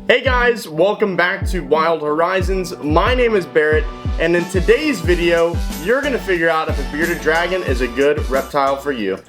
Hey guys, welcome back to Wild Horizons. My name is Barrett, and in today's video, you're gonna figure out if a bearded dragon is a good reptile for you.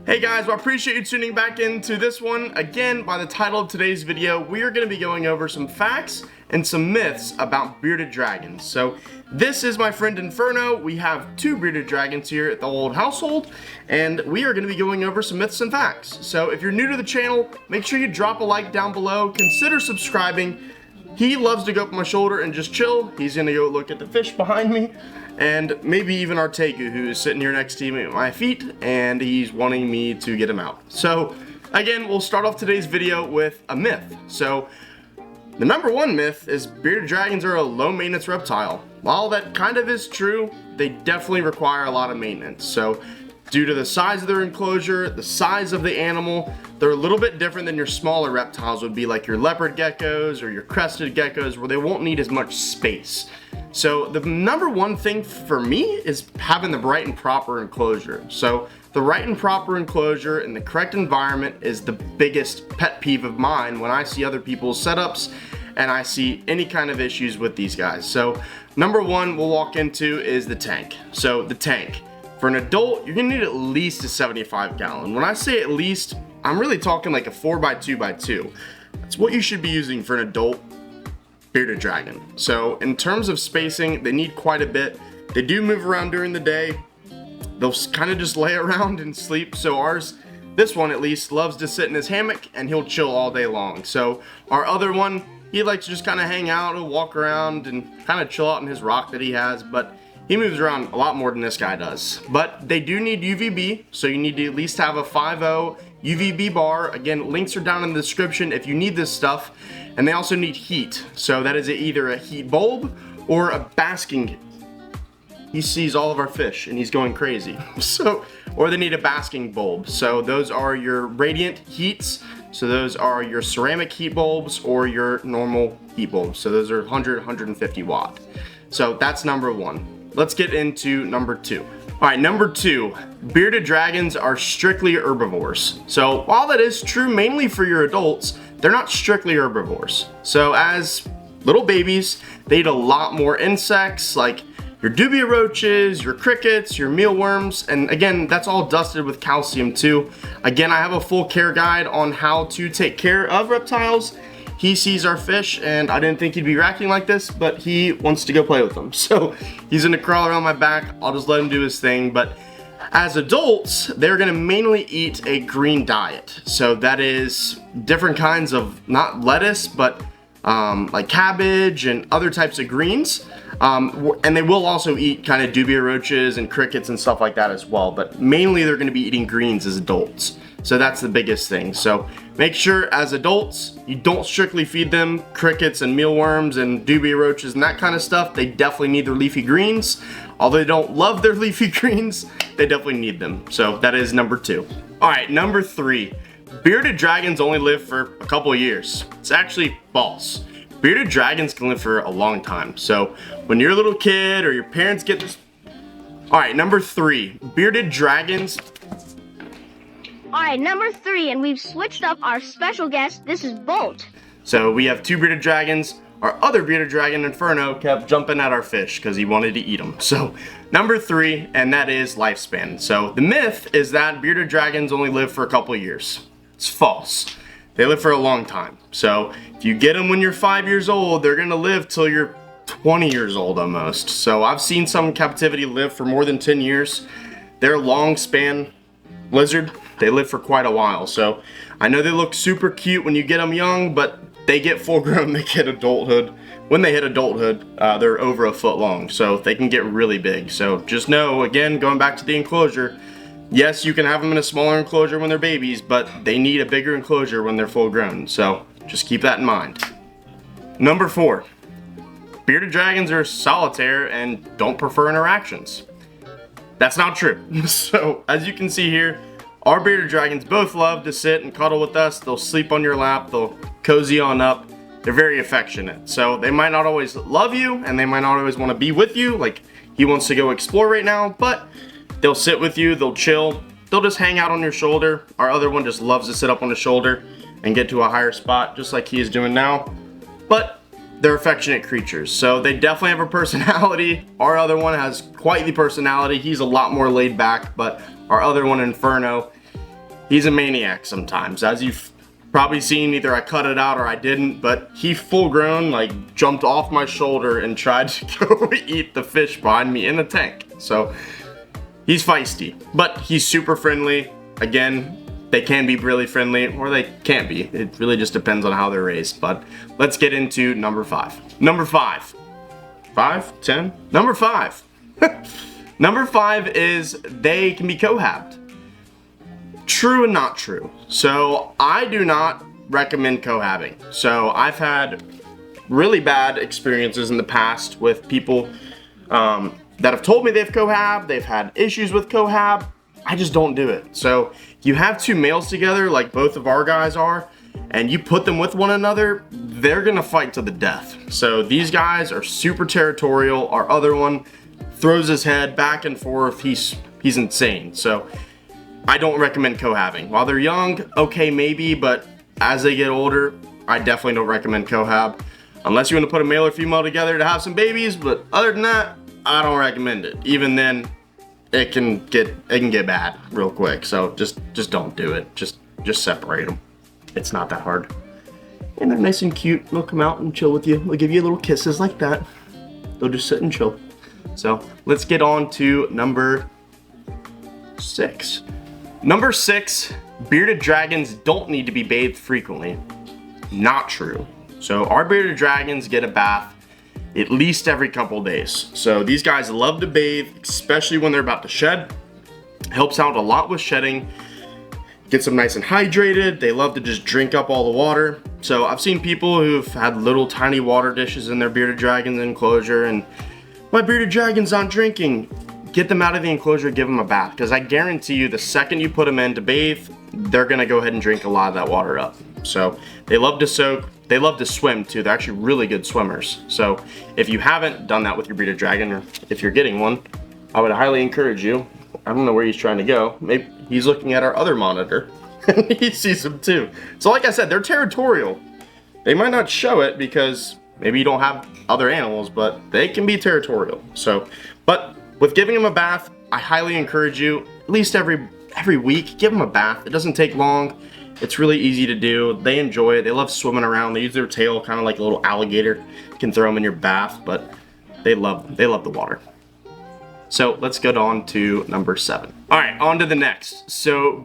Hey guys, well, I appreciate you tuning back into this one. Again, by the title of today's video, we are going to be going over some facts and some myths about bearded dragons. So this is my friend Inferno. We have two bearded dragons here at the old household, and we are going to be going over some myths and facts. So if you're new to the channel, make sure you drop a like down below. Consider subscribing. He loves to go up my shoulder and just chill. He's going to go look at the fish behind me. And maybe even Artegu, who is sitting here next to me at my feet, and he's wanting me to get him out. So, again, we'll start off today's video with a myth. So, the number one myth is bearded dragons are a low-maintenance reptile. While that kind of is true, they definitely require a lot of maintenance. So, due to the size of their enclosure, the size of the animal, they're a little bit different than your smaller reptiles would be, like your leopard geckos or your crested geckos, where they won't need as much space. So the number one thing for me is having the right and proper enclosure. So the right and proper enclosure in the correct environment is the biggest pet peeve of mine when I see other people's setups and I see any kind of issues with these guys. So number one we'll walk into is the tank. So the tank. For an adult, you're gonna need at least a 75 gallon. When I say at least, I'm really talking like a 4x2x2. That's what you should be using for an adult bearded dragon. So in terms of spacing, they need quite a bit. They do move around during the day. They'll kind of just lay around and sleep. So ours, this one at least, loves to sit in his hammock and he'll chill all day long. So our other one, he likes to just kind of hang out and walk around and kind of chill out in his rock that he has, but he moves around a lot more than this guy does. But they do need UVB, so you need to at least have a 5.0 UVB bar. Again, links are down in the description if you need this stuff. And they also need heat, so that is either a heat bulb or a basking. He sees all of our fish and he's going crazy. So, or they need a basking bulb. So those are your radiant heats. So those are your ceramic heat bulbs or your normal heat bulbs. So those are 100, 150 watt. So that's number one. Let's get into number two. All right, number two, bearded dragons are strictly herbivores. So while that is true mainly for your adults, they're not strictly herbivores. So as little babies, they eat a lot more insects like your dubia roaches, your crickets, your mealworms, and again, that's all dusted with calcium too. Again, I have a full care guide on how to take care of reptiles. He sees our fish, and I didn't think he'd be acting like this, but he wants to go play with them. So he's gonna crawl around my back. I'll just let him do his thing. But as adults, they're gonna mainly eat a green diet. So that is different kinds of, not lettuce, but like cabbage and other types of greens. And they will also eat kind of dubia roaches and crickets and stuff like that as well. But mainly they're gonna be eating greens as adults. So that's the biggest thing. So make sure as adults, you don't strictly feed them crickets and mealworms and dubia roaches and that kind of stuff. They definitely need their leafy greens. Although they don't love their leafy greens, they definitely need them. So that is number two. All right, number three, bearded dragons only live for a couple of years. It's actually false. Bearded dragons can live for a long time. So when you're a little kid or your parents get this. All right, number three, bearded dragons. Alright, number three, and we've switched up our special guest. This is Bolt. So we have two bearded dragons. Our other bearded dragon, Inferno, kept jumping at our fish because he wanted to eat them. So number three, and that is lifespan. So the myth is that bearded dragons only live for a couple of years. It's false. They live for a long time. So if you get them when you're 5 years old, they're gonna live till you're 20 years old almost. So I've seen some in captivity live for more than 10 years. They're long span lizard. They live for quite a while. So I know they look super cute when you get them young, but they get full grown, they get adulthood. When they hit adulthood, they're over a foot long, so they can get really big. So just know, again, going back to the enclosure, yes, you can have them in a smaller enclosure when they're babies, but they need a bigger enclosure when they're full grown. So just keep that in mind. Number four, bearded dragons are solitaire and don't prefer interactions. That's not true. So as you can see here, our bearded dragons both love to sit and cuddle with us. They'll sleep on your lap. They'll cozy on up. They're very affectionate. So they might not always love you and they might not always want to be with you. Like he wants to go explore right now, but they'll sit with you, they'll chill, they'll just hang out on your shoulder. Our other one just loves to sit up on the shoulder and get to a higher spot just like he is doing now. But they're affectionate creatures, so they definitely have a personality. Our other one has quite the personality. He's a lot more laid back, but our other one, Inferno, he's a maniac sometimes. As you've probably seen, either I cut it out or I didn't, but he full grown like jumped off my shoulder and tried to go eat the fish behind me in the tank. So he's feisty, but he's super friendly. Again, they can be really friendly or they can't be. It really just depends on how they're raised. But let's get into number 5. Number 5. 5? 10? Number 5. Number 5 is they can be cohabbed. True and not true. So I do not recommend cohabbing. So I've had really bad experiences in the past with people that have told me they've cohabbed. They've had issues with cohab. I just don't do it. So you have two males together like both of our guys are, and you put them with one another, they're gonna fight to the death. So these guys are super territorial. Our other one throws his head back and forth. He's insane. So I don't recommend cohabbing. While they're young, okay, maybe, but as they get older, I definitely don't recommend cohab. Unless you want to put a male or female together to have some babies, but other than that, I don't recommend it. Even then, it can get bad real quick. So just don't do it. Just separate them. It's not that hard. And they're nice and cute. They'll come out and chill with you. They'll give you little kisses like that. They'll just sit and chill. So let's get on to number 6. Number 6, bearded dragons don't need to be bathed frequently. Not true. So our bearded dragons get a bath at least every couple days. So these guys love to bathe, especially when they're about to shed. Helps out a lot with shedding. Gets them nice and hydrated. They love to just drink up all the water. So I've seen people who've had little tiny water dishes in their bearded dragons enclosure, and my bearded dragon's not drinking. Get them out of the enclosure, give them a bath, because I guarantee you the second you put them in to bathe, they're gonna go ahead and drink a lot of that water up. So they love to soak. They love to swim too. They're actually really good swimmers. So if you haven't done that with your bearded dragon, or if you're getting one, I would highly encourage you. I don't know where he's trying to go. Maybe he's looking at our other monitor and he sees them too. So like I said, they're territorial. They might not show it because maybe you don't have other animals, but they can be territorial. So, but with giving them a bath, I highly encourage you, at least every week, give them a bath. It doesn't take long. It's really easy to do. They enjoy it. They love swimming around. They use their tail kind of like a little alligator. You can throw them in your bath, but they love the water. So let's get on to number 7. All right, on to the next. So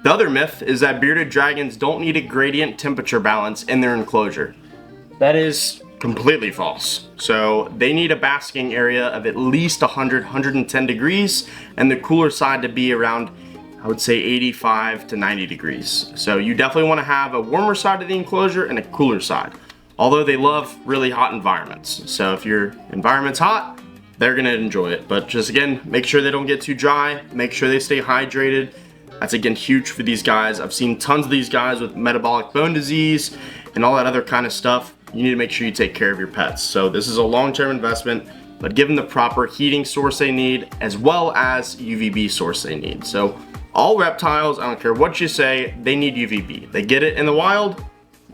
the other myth is that bearded dragons don't need a gradient temperature balance in their enclosure. That is completely false. So they need a basking area of at least 110 degrees, and the cooler side to be around, I would say, 85 to 90 degrees. So you definitely want to have a warmer side of the enclosure and a cooler side. Although they love really hot environments. So if your environment's hot, they're gonna enjoy it. But just again, make sure they don't get too dry. Make sure they stay hydrated. That's again huge for these guys. I've seen tons of these guys with metabolic bone disease and all that other kind of stuff. You need to make sure you take care of your pets. So this is a long-term investment, but give them the proper heating source they need as well as UVB source they need. So all reptiles, I don't care what you say, they need UVB. They get it in the wild,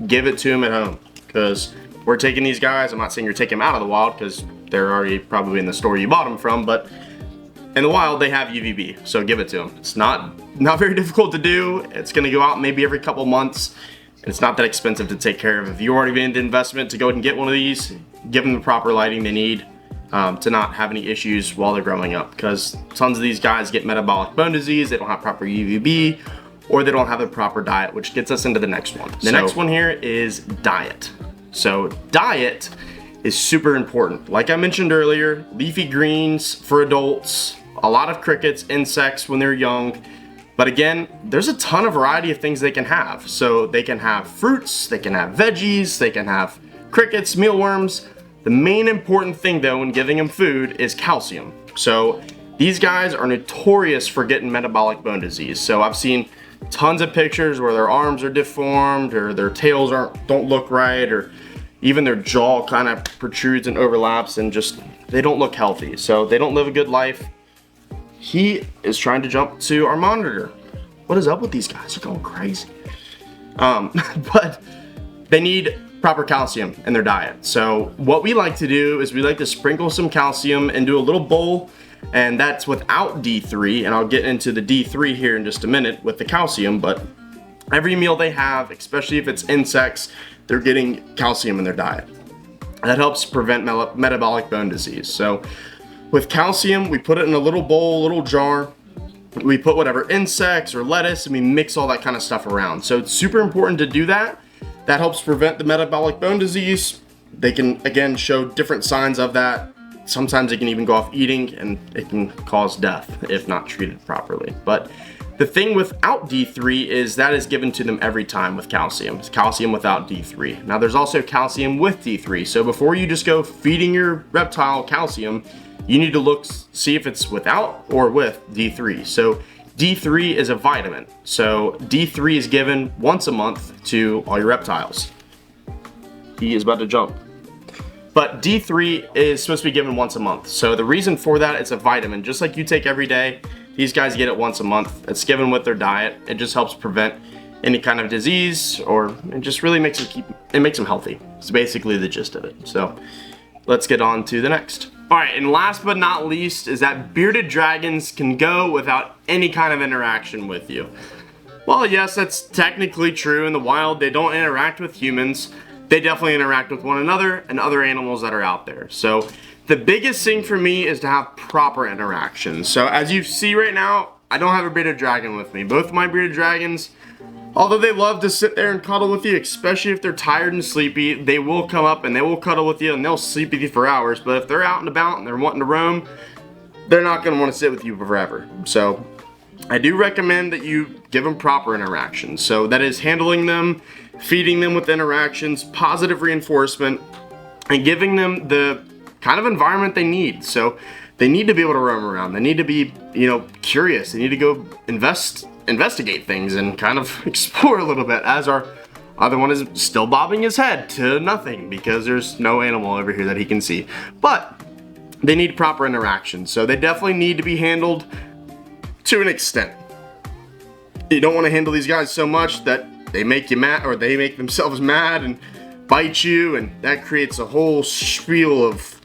give it to them at home. Because we're taking these guys, I'm not saying you're taking them out of the wild because they're already probably in the store you bought them from, but in the wild they have UVB, so give it to them. It's not very difficult to do. It's gonna go out maybe every couple months. It's not that expensive to take care of. If you already made the investment to go ahead and get one of these, give them the proper lighting they need to not have any issues while they're growing up, because tons of these guys get metabolic bone disease, they don't have proper UVB, or they don't have the proper diet, which gets us into the next one. The next one here is diet. So diet is super important. Like I mentioned earlier, leafy greens for adults, a lot of crickets, insects when they're young. But again, there's a ton of variety of things they can have. So they can have fruits, they can have veggies, they can have crickets, mealworms. The main important thing though when giving them food is calcium. So these guys are notorious for getting metabolic bone disease. So I've seen tons of pictures where their arms are deformed or their tails don't look right, or even their jaw kind of protrudes and overlaps, and just they don't look healthy. So they don't live a good life. He is trying to jump to our monitor. What is up with these guys? They're going crazy. But they need proper calcium in their diet. So what we like to do is we like to sprinkle some calcium into a little bowl, and that's without D3, and I'll get into the D3 here in just a minute with the calcium. But every meal they have, especially if it's insects, they're getting calcium in their diet. That helps prevent metabolic bone disease. So with calcium, we put it in a little bowl, little jar. We put whatever insects or lettuce, and we mix all that kind of stuff around. So it's super important to do that. That helps prevent the metabolic bone disease. They can, again, show different signs of that. Sometimes they can even go off eating, and it can cause death if not treated properly. But the thing without D3 is that is given to them every time with calcium. It's calcium without D3. Now there's also calcium with D3. So before you just go feeding your reptile calcium, you need to see if it's without or with D3. So D3 is a vitamin. So D3 is given once a month to all your reptiles. He is about to jump. But D3 is supposed to be given once a month. So the reason for that, it's a vitamin, just like you take every day. These guys get it once a month. It's given with their diet. It just helps prevent any kind of disease, or it just really makes them healthy. It's basically the gist of it. So let's get on to the next. All right, and last but not least is that bearded dragons can go without any kind of interaction with you. Well, yes, that's technically true. In the wild, they don't interact with humans. They definitely interact with one another and other animals that are out there. So the biggest thing for me is to have proper interaction. So as you see right now, I don't have a bearded dragon with me. Both of my bearded dragons, although they love to sit there and cuddle with you, especially if they're tired and sleepy, they will come up and they will cuddle with you and they'll sleep with you for hours. But if they're out and about and they're wanting to roam, they're not going to want to sit with you forever. So I do recommend that you give them proper interaction. So that is handling them, feeding them with interactions, positive reinforcement, and giving them the kind of environment they need. So they need to be able to roam around. They need to be, curious. They need to go investigate things and kind of explore a little bit, as our other one is still bobbing his head to nothing because there's no animal over here that he can see. But they need proper interaction. So they definitely need to be handled to an extent. You don't want to handle these guys so much that they make you mad, or they make themselves mad and bite you, and that creates a whole spiel of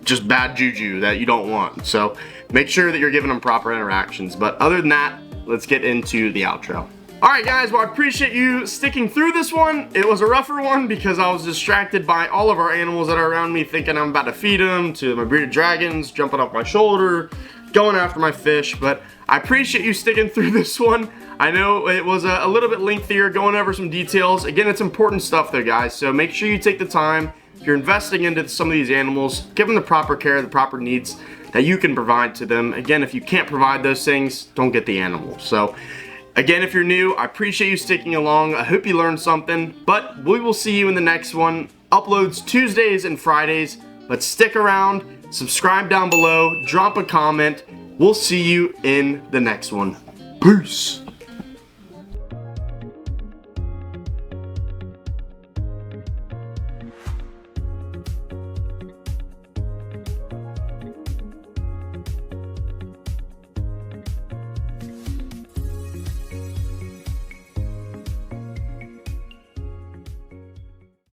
just bad juju that you don't want. So make sure that you're giving them proper interactions. But other than that, let's get into the outro. Alright guys, well I appreciate you sticking through this one. It was a rougher one because I was distracted by all of our animals that are around me, thinking I'm about to feed them to my bearded dragons, jumping off my shoulder, going after my fish. But I appreciate you sticking through this one. I know it was a little bit lengthier, going over some details. Again, it's important stuff there, guys, so make sure you take the time. If you're investing into some of these animals, give them the proper care, the proper needs that you can provide to them. Again, if you can't provide those things, don't get the animal. So again, if you're new, I appreciate you sticking along. I hope you learned something, but we will see you in the next one. Uploads Tuesdays and Fridays, but stick around, subscribe down below, drop a comment. We'll see you in the next one. Peace.